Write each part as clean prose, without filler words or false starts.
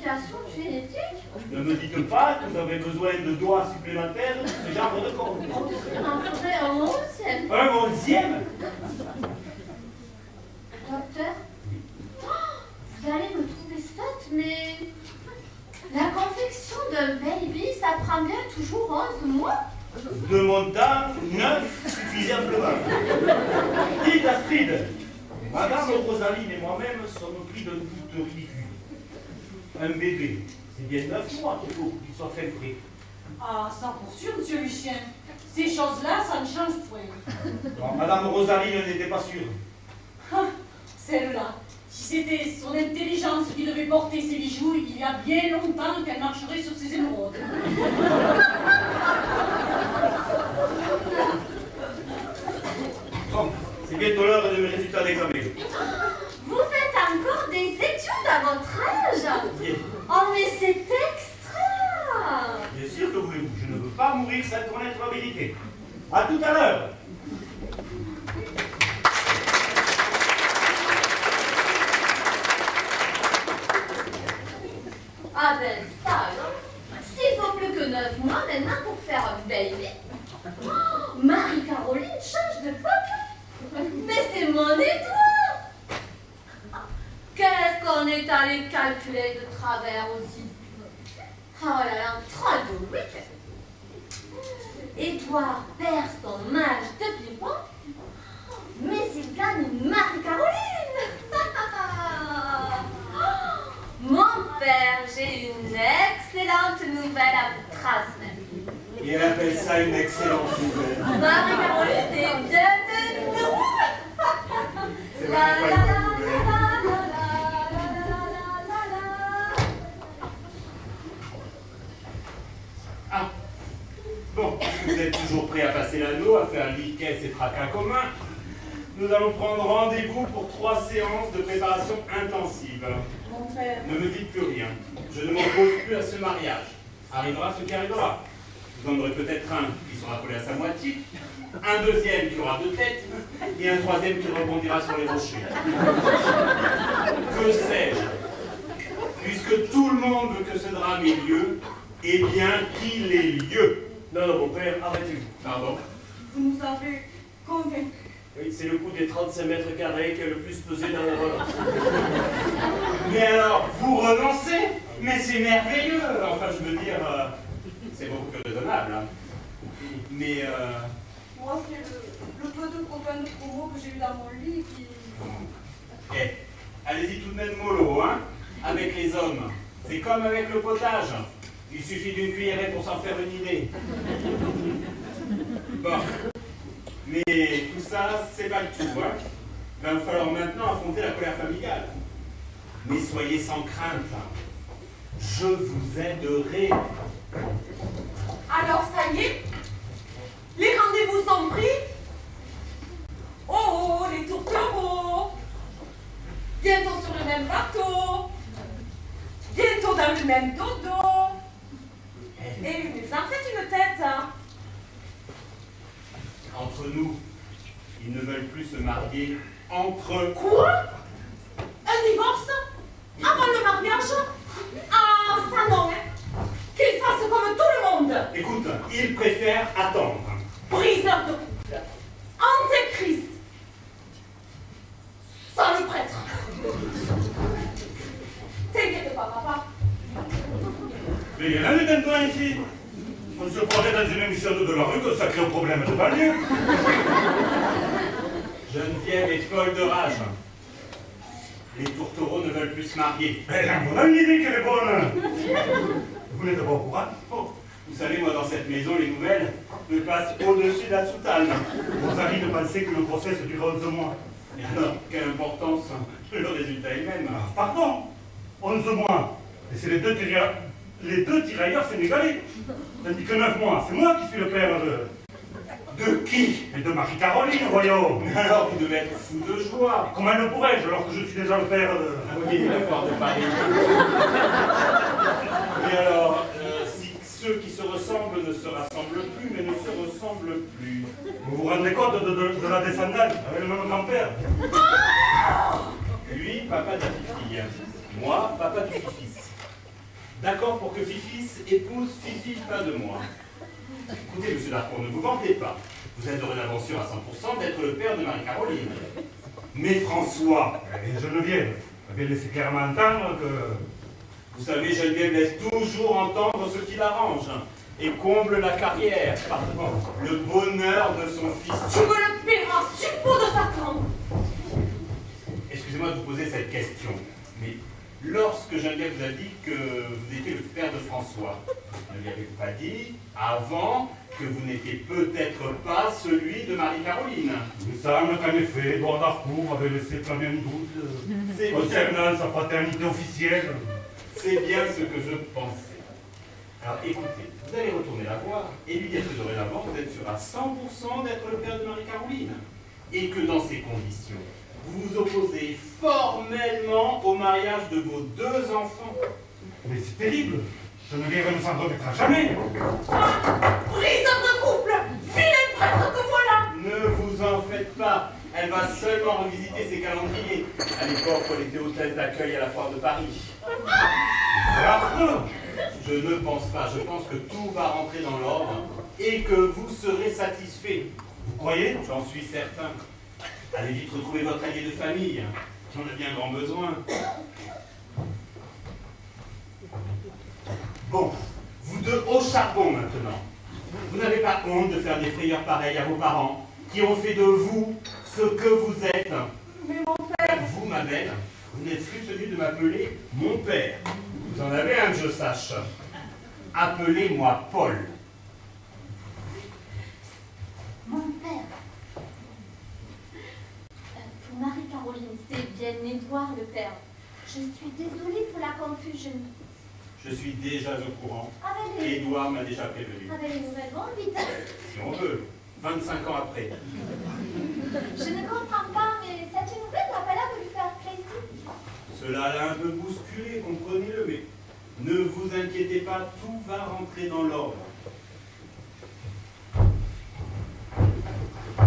modification génétique? Ne me dites pas que vous avez besoin de doigts supplémentaires de ce genre de compte. Il en faudrait un 11e. Un 11e? Docteur, vous allez me trouver sotte, mais la confection d'un baby, ça prend bien toujours 11 mois? De mon temps, 9 suffisait amplement. Dites Astrid, Madame Rosaline et moi-même sommes pris d'un doute ridicule. Un bébé, c'est bien 9 mois qu'il faut qu'il soit fait prêt. Ah, ça pour sûr, monsieur Lucien. Ces choses-là, ça ne change point. Non, Madame Rosaline n'était pas sûre. Ah, celle-là. Si c'était son intelligence qui devait porter ses bijoux, il y a bien longtemps qu'elle marcherait sur ses émeraudes. Bon, c'est bientôt l'heure de mes résultats d'examen. Vous faites encore des études à votre âge? Bien. Oh, mais c'est extra! Bien sûr que voulez-vous, je ne veux pas mourir sans connaître la vérité. À tout à l'heure. Ah ben ça alors, s'il faut plus que 9 mois maintenant pour faire un baby, oh, Marie-Caroline change de papa. Mais c'est mon étoile. Qu'est-ce qu'on est allé calculer de travers aussi? Oh là là, trop de week-end. Édouard perd son âge de pipon, mais il gagne une Marie-Caroline. Mon père, j'ai une excellente nouvelle à vous transmettre. Et elle appelle ça une excellente nouvelle. Marie-Caroline est bien de nous. C'est La la vraiment la pas la une nouvelle. la. Ah. Bon, si vous êtes toujours prêt à passer l'anneau, à faire liquesse et tracas communs, nous allons prendre rendez-vous pour 3 séances de préparation intensive. Mon père. Ne me dites plus rien. Je ne m'oppose plus à ce mariage. Arrivera ce qui arrivera. Vous en aurez peut-être un qui sera collé à sa moitié, un deuxième qui aura 2 têtes, et un troisième qui rebondira sur les rochers. Que sais-je? Puisque tout le monde veut que ce drame ait lieu, eh bien qu'il ait lieu. Non, non, mon père, arrêtez-vous. Pardon? Vous nous avez convaincus. Oui, c'est le coût des 35 mètres carrés qui a le plus pesé dans la balance. Mais alors, vous renoncez? Mais c'est merveilleux. Enfin, je veux dire, c'est beaucoup plus raisonnable. Hein. Mais, Moi, c'est le peu de copains de promo que j'ai eu dans mon lit qui... eh, allez-y tout de même mollo, hein, avec les hommes. C'est comme avec le potage. Il suffit d'une cuillerée pour s'en faire une idée. Bon. Mais tout ça, c'est pas le tout, hein. Il va falloir maintenant affronter la colère familiale. Mais soyez sans crainte. Je vous aiderai. Alors, ça y est, les rendez-vous sont pris. Oh, les tourtereaux. Bientôt sur le même bateau. Bientôt dans le même dodo. Et vous en faites une tête, hein. Entre nous, ils ne veulent plus se marier entre eux. Quoi? Un divorce? Avant le mariage? Ah, ça non, hein. Qu'ils fassent comme tout le monde. Écoute, ils préfèrent attendre. Briseur de couple. Antéchrist. Sans le prêtre. T'inquiète pas, papa. Mais il y en a des temps ici. On se croirait dans une émission de la rue que ça crée un problème de banlieue. Geneviève est folle de rage. Les tourtereaux ne veulent plus se marier. Mais on a une idée qu'elle est bonne. Vous n'êtes pas au courant? Oh, vous savez, moi, dans cette maison, les nouvelles me passent au-dessus de la soutane. Rosaline pensait que le procès se durait 11 mois. Et alors, quelle importance? Le résultat est le même. Pardon? 11 mois. Et c'est les deux tirailleurs sénégalais. Tandis que 9 mois, c'est moi qui suis le père de qui? Et de Marie-Caroline, voyons. Alors, vous devez être fou de joie. Comment le pourrais-je, alors que je suis déjà le père de... Oui, la foire de Paris. Et alors, si ceux qui se ressemblent ne se rassemblent plus, mais ne se ressemblent plus. Vous vous rendez compte de la descendante avec le même grand-père? Lui, papa de la fille. Moi, papa du fils. d'accord pour que Fifis épouse Fifi, pas de moi. Écoutez, monsieur Darcourt, ne vous vantez pas. Vous êtes dorénavant sûr à 100% d'être le père de Marie-Caroline. Mais François et Geneviève avaient laissé clairement entendre que... Vous savez, Geneviève laisse toujours entendre ce qui l'arrange et comble la carrière, pardon, le bonheur de son fils. Tu me le paieras, suppôt de Satan. Excusez-moi de vous poser cette question, mais lorsque Geneviève vous a dit que vous étiez le père de François, ne lui avez-vous pas dit, avant, que vous n'étiez peut-être pas celui de Marie-Caroline? Il me semble qu'en effet, Edouard Darcourt avait laissé planer un doute concernant sa paternité officielle. C'est bien ce que je pensais. Alors écoutez, vous allez retourner la voir et lui dire que dorénavant, vous êtes sûr à 100% d'être le père de Marie-Caroline. Et que dans ces conditions, vous vous opposez formellement au mariage de vos 2 enfants. Mais c'est terrible. Geneviève ne s'en remettra jamais. Briseur de couple, vilaine prêtre que voilà. Ne vous en faites pas. Elle va seulement revisiter ses calendriers à l'époque où elle était hôtesse d'accueil à la foire de Paris. C'est affreux. Je ne pense pas. Je pense que tout va rentrer dans l'ordre et que vous serez satisfait. Vous croyez? J'en suis certain. Allez vite retrouver votre allié de famille. J'en ai bien grand besoin. Bon, vous deux au charbon maintenant. Vous n'avez pas honte de faire des frayeurs pareilles à vos parents qui ont fait de vous ce que vous êtes. Mais mon père... Vous, ma belle, vous n'êtes plus tenu de m'appeler mon père. Vous en avez un que je sache. Appelez-moi Paul. Mon père. Pour Marie-Caroline, c'est bien Édouard le père. Je suis désolée pour la confusion. Je suis déjà au courant. Avec les, Édouard m'a déjà prévenu. avec les nouvelles vont vite. Si on veut, 25 ans après. Je ne comprends pas, mais cette nouvelle n'a pas l'air de lui faire plaisir. Cela l'a un peu bousculé, comprenez-le, mais ne vous inquiétez pas, tout va rentrer dans l'ordre.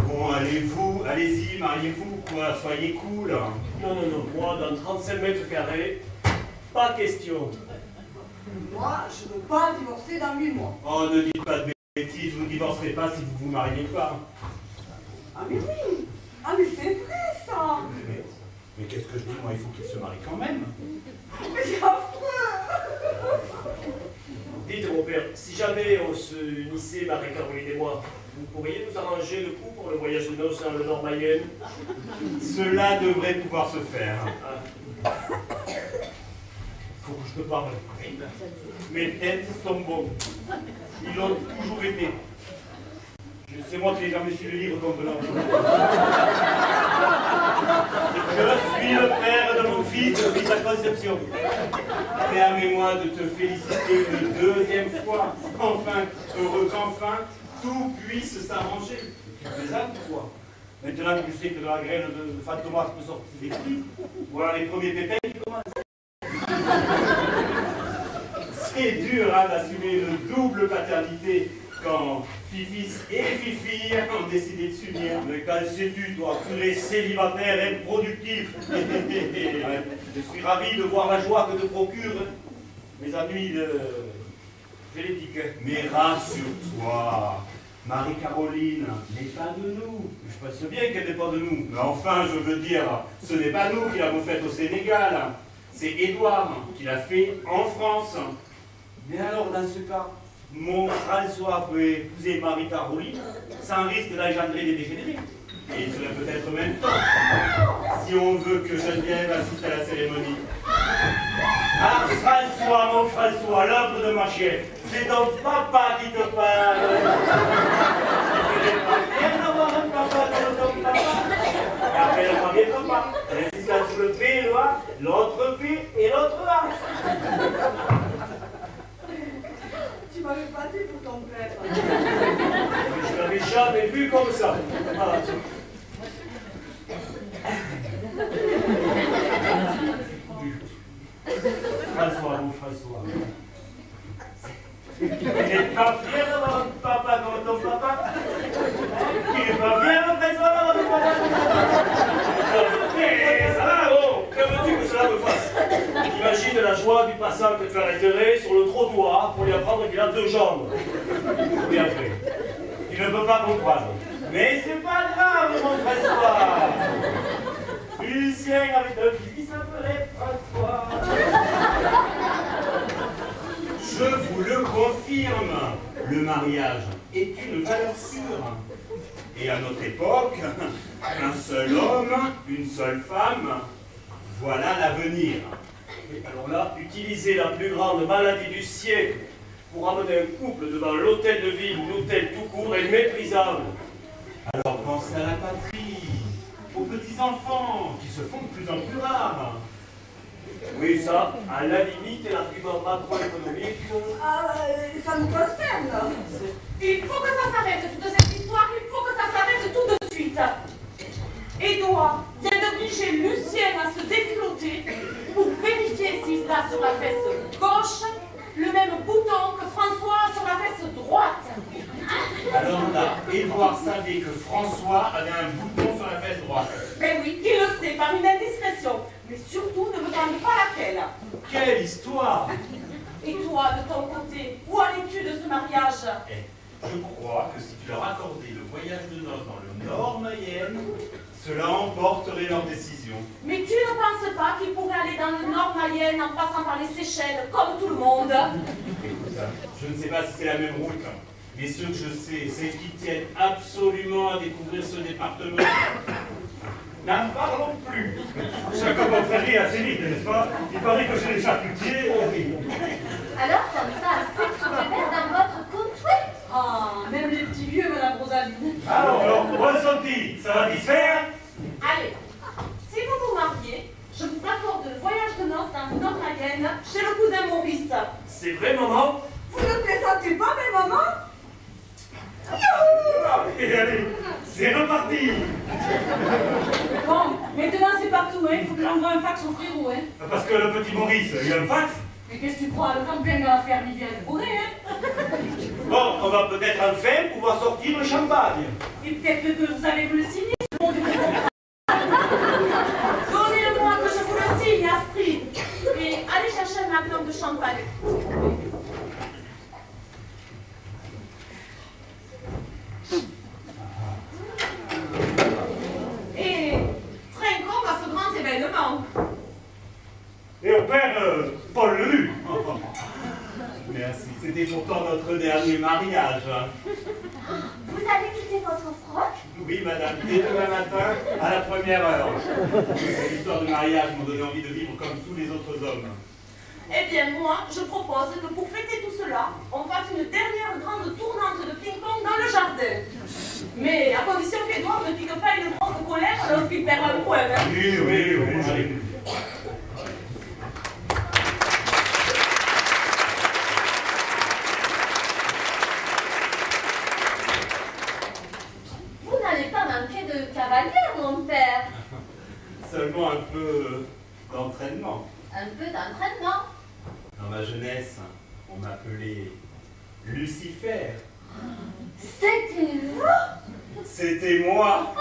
Bon, allez-vous, allez-y, mariez-vous, quoi, soyez cool. Non, non, non, moi, dans 35 mètres carrés, pas question. Moi, je ne veux pas divorcer dans 8 mois. Oh, ne dites pas de bêtises, vous ne divorcerez pas si vous vous mariez pas. Ah mais oui. Ah mais c'est vrai ça. Mais qu'est-ce que je dis, moi, il faut qu'il se marie quand même. Mais c'est affreux. Dites, mon père, si jamais on se unissait, Marie-Caroline et moi, vous pourriez nous arranger le coup pour le voyage de noces dans le Nord-Mayenne? Cela devrait pouvoir se faire. Ah. Faut que je te parle. Mes têtes sont bons. Ils l'ont toujours été. C'est moi qui ai jamais su le livre comme là. Je suis le frère de mon fils depuis sa conception. Permets-moi de te féliciter une deuxième fois. Enfin, heureux qu'enfin, tout puisse s'arranger. Tu plaisantes ou quoi? Maintenant que je sais que de la graine de Fantomas peut sortir des fruits, Voilà les premiers pépins qui commencent. C'est dur hein, d'assumer une double paternité quand Fifis et Fifi ont décidé de s'unir. mais qu'en sais-tu, toi, tous les célibataires improductifs? Ouais, je suis ravi de voir la joie que te procurent mes amis génétiques. Mais rassure-toi, Marie-Caroline n'est pas de nous. Je pense bien qu'elle n'est pas de nous. Mais enfin, je veux dire, ce n'est pas nous qui l'avons faite au Sénégal. C'est Édouard qui l'a fait en France. Mais alors, dans ce cas, mon François peut épouser Marie-Caroline sans risque d'engendrer des dégénérés. Et cela peut être même temps, si on veut que Geneviève assiste à la cérémonie. Ah, François, mon François, l'œuvre de ma chair, c'est ton papa qui te parle. Tu n'as pas bien d'avoir un papa comme ton papa. Et après, le premier papa, l'insistance sur le P, le A, l'autre P et l'autre A. Tu m'avais pas dit pour ton père. Je l'avais jamais vu comme ça. Ah. François, mon François. Tu n'es pas fier d'avoir un papa comme ton papa? Tu n'es pas fier, mon François, d'avoir un papa comme ton papa? Ça va, oh, que veux-tu que cela me fasse? Imagine de la joie du passant que tu arrêterais sur le trottoir pour lui apprendre qu'il a 2 jambes. Bien fait. Tu ne peux pas comprendre. Mais c'est pas grave, mon François. Lucien avait un fils qui s'appelait François. Je vous le confirme, le mariage est une valeur sûre. Et à notre époque, un seul homme, une seule femme, voilà l'avenir. Alors là, utiliser la plus grande maladie du siècle pour amener un couple devant l'hôtel de ville ou l'hôtel tout court est méprisable. Alors pensez à la patrie, aux petits-enfants qui se font de plus en plus rares. Oui, ça, à la limite, est l'argument macroéconomique. Ça nous concerne. Il faut que ça s'arrête, toute cette histoire, il faut que ça s'arrête tout de suite. Édouard vient d'obliger Lucien à se défiloter pour vérifier s'il a sur la fesse gauche le même bouton que François a sur la fesse droite. Alors là, Édouard savait que François avait un bouton sur la fesse droite. Ben oui, il le sait par une indiscrétion. Mais surtout, ne me demande pas laquelle. Quelle histoire! Et toi, de ton côté, où en es-tu de ce mariage? Je crois que si tu leur accordais le voyage de noces dans le Nord Mayenne, cela emporterait leur décision. Mais tu ne penses pas qu'il pourrait aller dans le Nord Mayenne en passant par les Seychelles, comme tout le monde? Écoute, je ne sais pas si c'est la même route, mais ce que je sais, c'est qu'ils tiennent absolument à découvrir ce département. N'en parlons plus. Ça commence à rire assez vite, n'est-ce pas? Il paraît que chez les charcutiers, on rit. Alors, comme ça, Astrid se révèle dans votre comptoir. Ah, même les petits vieux, Madame Rosaline. Alors, ressenti, ça va t'y faire? Allez, si vous vous mariez, je vous accorde le voyage de noces dans le Nord Mayenne chez le cousin Maurice. C'est vrai, maman? Vous ne plaisantez pas, mes mamans? Et allez, c'est reparti. Bon, maintenant c'est partout, hein. Il faut que j'envoie un fax au frérot, hein. Parce que le petit Maurice, il a un fax. Mais qu'est-ce que tu crois? Le camping dans la ferme, il vient de bourrer, hein. Bon, on va peut-être enfin pouvoir sortir le champagne. Et peut-être que vous allez me le signer, ce monde du contrat. Donnez-le-moi que je vous le signe, Astrid. Et allez chercher un magnum de champagne. Et trinquons à ce grand événement. Et au père, Paul Lelu. Merci, c'était pourtant notre dernier mariage. Vous allez quitter votre froc? Oui, madame, dès demain matin, à la première heure. Ces histoires de mariage m'ont donné envie de vivre comme tous les autres hommes. Eh bien, moi, je propose que pour fêter tout cela, on fasse une dernière grande tournante de ping-pong dans le jardin. Mais à condition qu'Edouard ne pique pas une grosse colère lorsqu'il perd un point. Hein. Oui, j'arrive. Vous n'allez pas manquer de cavalier, mon père. Seulement un peu d'entraînement. Un peu d'entraînement. Dans ma jeunesse, on m'appelait Lucifer. C'était vous? C'était moi.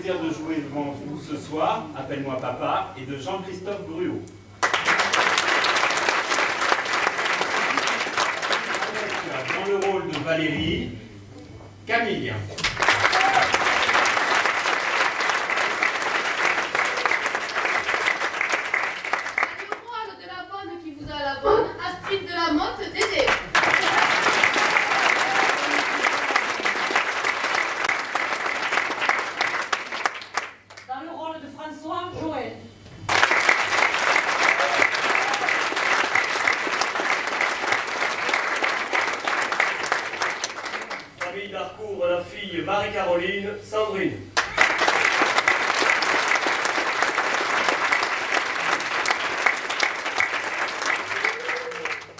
plaisir de jouer devant vous ce soir, Appelle-moi Papa, et de Jean-Christophe Bruot. Dans le rôle de Valérie, Camille. Le rôle de la bonne qui vous a la bonne, Astrid de la Motte, Dédé. Dans le rôle de François, Joël. Famille d'Harcourt, la fille Marie-Caroline, Sandrine.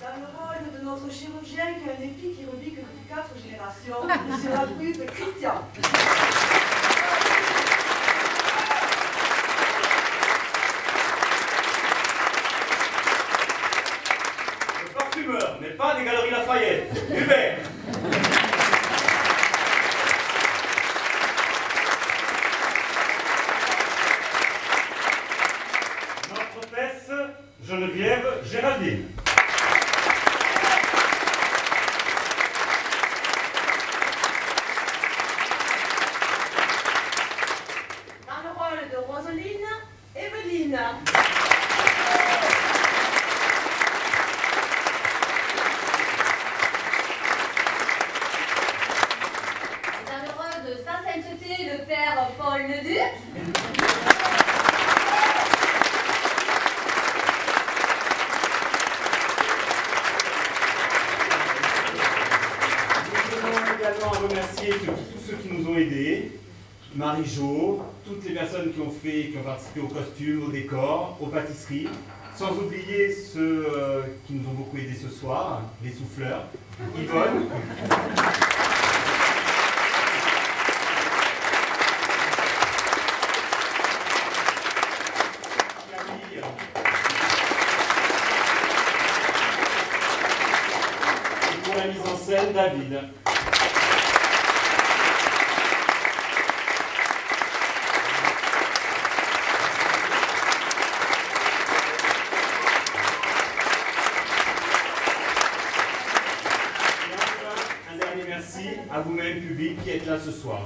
Dans le rôle de notre chirurgien qui a un épi qui rebique depuis 4 générations, monsieur Labruse, Christian. Le parfumeur, mais pas des Galeries Lafayette. Hubert. Notre hôtesse, Geneviève Géraldine. Dans le rôle de Roseline, Evelyne. Dans le rôle de Sa Sainteté, le père Paul Leduc. Nous tenons également à remercier tous ceux qui nous ont aidés, Marie-Jo, toutes les personnes qui ont participé au costume, au décor, aux pâtisseries, sans oublier ceux qui nous ont beaucoup aidés ce soir, les souffleurs, Yvonne. Camille. Et pour la mise en scène, David. Et enfin, un dernier merci à vous-même, public, qui êtes là ce soir.